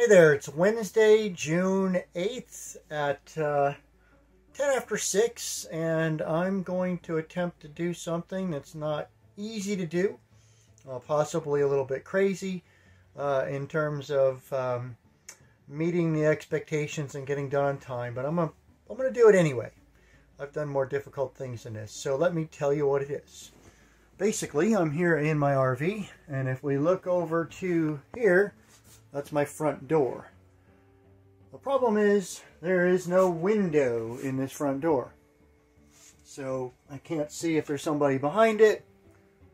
Hey there, it's Wednesday, June 8th at 10 after 6, and I'm going to attempt to do something that's not easy to do, possibly a little bit crazy in terms of meeting the expectations and getting done on time, but I'm going to do it anyway. I've done more difficult things than this, so let me tell you what it is. Basically, I'm here in my RV, and if we look over to here, that's my front door. The problem is there is no window in this front door. So I can't see if there's somebody behind it.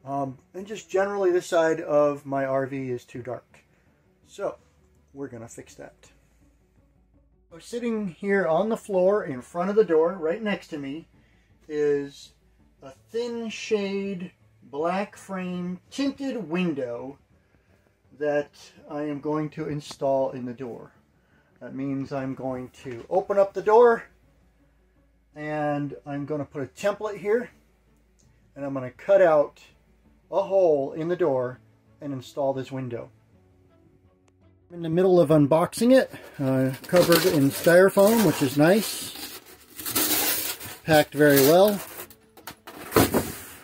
And just generally this side of my RV is too dark. So we're going to fix that. So sitting here on the floor in front of the door, right next to me, is a thin shade black frame tinted window that I am going to install in the door. That means I'm going to open up the door and I'm going to put a template here and I'm going to cut out a hole in the door and install this window. I'm in the middle of unboxing it, covered in styrofoam, which is nice. Packed very well.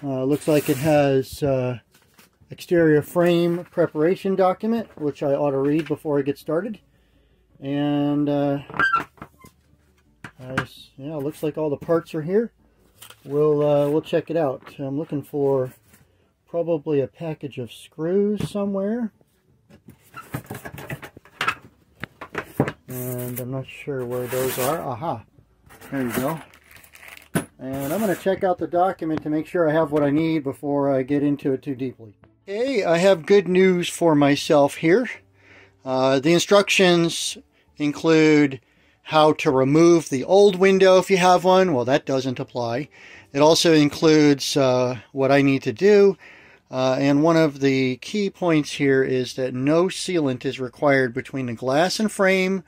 Looks like it has exterior frame preparation document, which I ought to read before I get started. And yeah, looks like all the parts are here. We'll check it out. I'm looking for probably a package of screws somewhere, and I'm not sure where those are. Aha, there you go. And I'm going to check out the document to make sure I have what I need before I get into it too deeply. Okay, I have good news for myself here. The instructions include how to remove the old window if you have one. Well, that doesn't apply. It also includes what I need to do. And one of the key points here is that no sealant is required between the glass and frame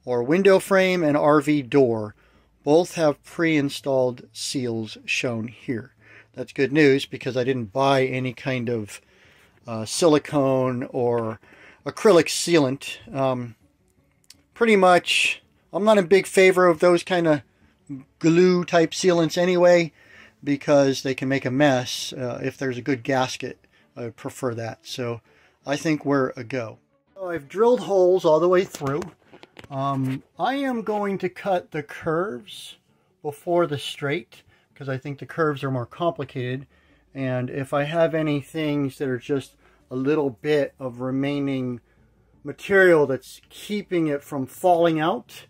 or window frame and RV door. Both have pre-installed seals shown here. That's good news because I didn't buy any kind of silicone or acrylic sealant. Pretty much, I'm not a big favor of those kind of glue type sealants anyway, because they can make a mess. If there's a good gasket, I would prefer that. So I think we're a go. So I've drilled holes all the way through. I am going to cut the curves before the straight, because I think the curves are more complicated. And if I have any things that are just a little bit of remaining material that's keeping it from falling out,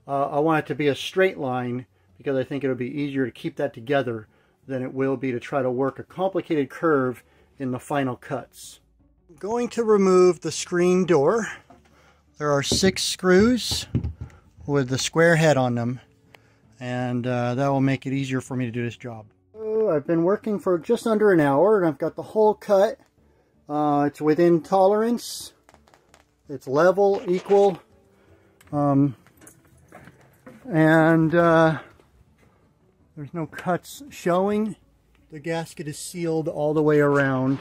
I want it to be a straight line, because I think it'll be easier to keep that together than it will be to try to work a complicated curve in the final cuts. I'm going to remove the screen door. There are 6 screws with the square head on them, and that will make it easier for me to do this job. So I've been working for just under an hour, and I've got the hole cut. It's within tolerance. It's level, equal, and there's no cuts showing. The gasket is sealed all the way around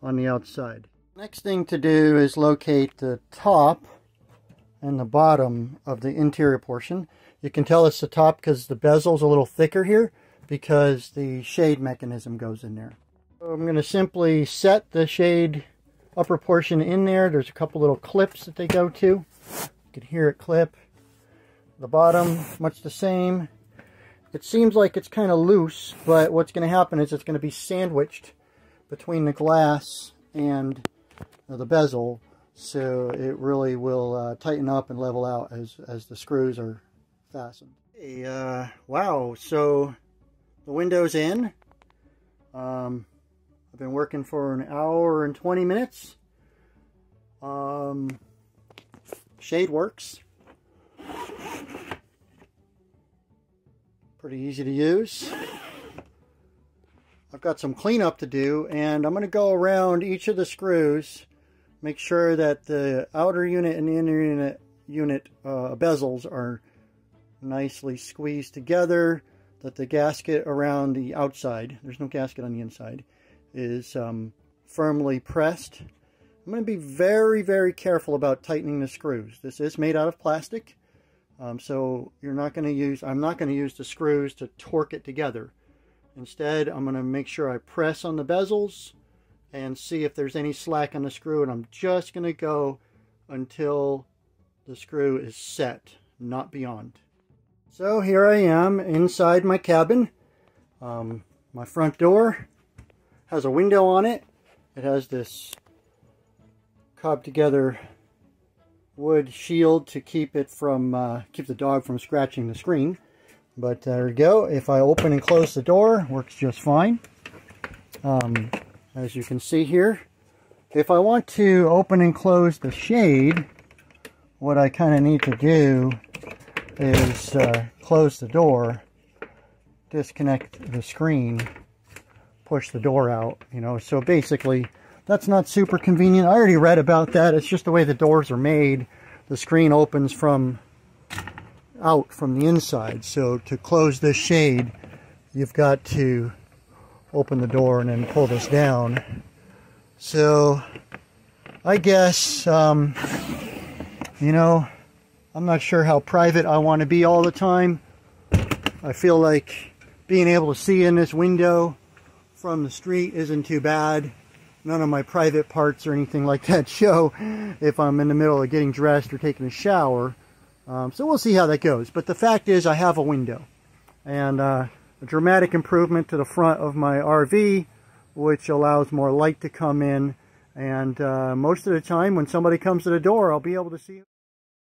on the outside. Next thing to do is locate the top and the bottom of the interior portion. You can tell it's the top because the bezel's a little thicker here, because the shade mechanism goes in there. So I'm going to simply set the shade upper portion in there. There's a couple little clips that they go to. You can hear it clip. The bottom, much the same. It seems like it's kind of loose, but what's going to happen is it's going to be sandwiched between the glass and the bezel, so it really will tighten up and level out as the screws are fastened. Hey, wow, so the window's in. I've been working for an hour and 20 minutes. Shade works. Pretty easy to use. I've got some cleanup to do, and I'm going to go around each of the screws, make sure that the outer unit and the inner unit bezels are nicely squeezed together, that the gasket around the outside, there's no gasket on the inside, is firmly pressed, I'm going to be very, very careful about tightening the screws. This is made out of plastic, so I'm not going to use the screws to torque it together. Instead, I'm going to make sure I press on the bezels and see if there's any slack on the screw, and I'm just going to go until the screw is set, not beyond. So here I am inside my cabin. My front door has a window on it. It has this cobbed together wood shield to keep it from keep the dog from scratching the screen. But there we go. If I open and close the door, works just fine. As you can see here, if I want to open and close the shade, what I kind of need to do is close the door, disconnect the screen, push the door out, you know. So basically, that's not super convenient. I already read about that. It's just the way the doors are made. The screen opens from out from the inside. So to close this shade, you've got to open the door and then pull this down. So I guess, you know, I'm not sure how private I want to be all the time. I feel like being able to see in this window from the street isn't too bad. None of my private parts or anything like that show if I'm in the middle of getting dressed or taking a shower. So we'll see how that goes. But the fact is, I have a window. And a dramatic improvement to the front of my RV, which allows more light to come in. And most of the time, when somebody comes to the door, I'll be able to see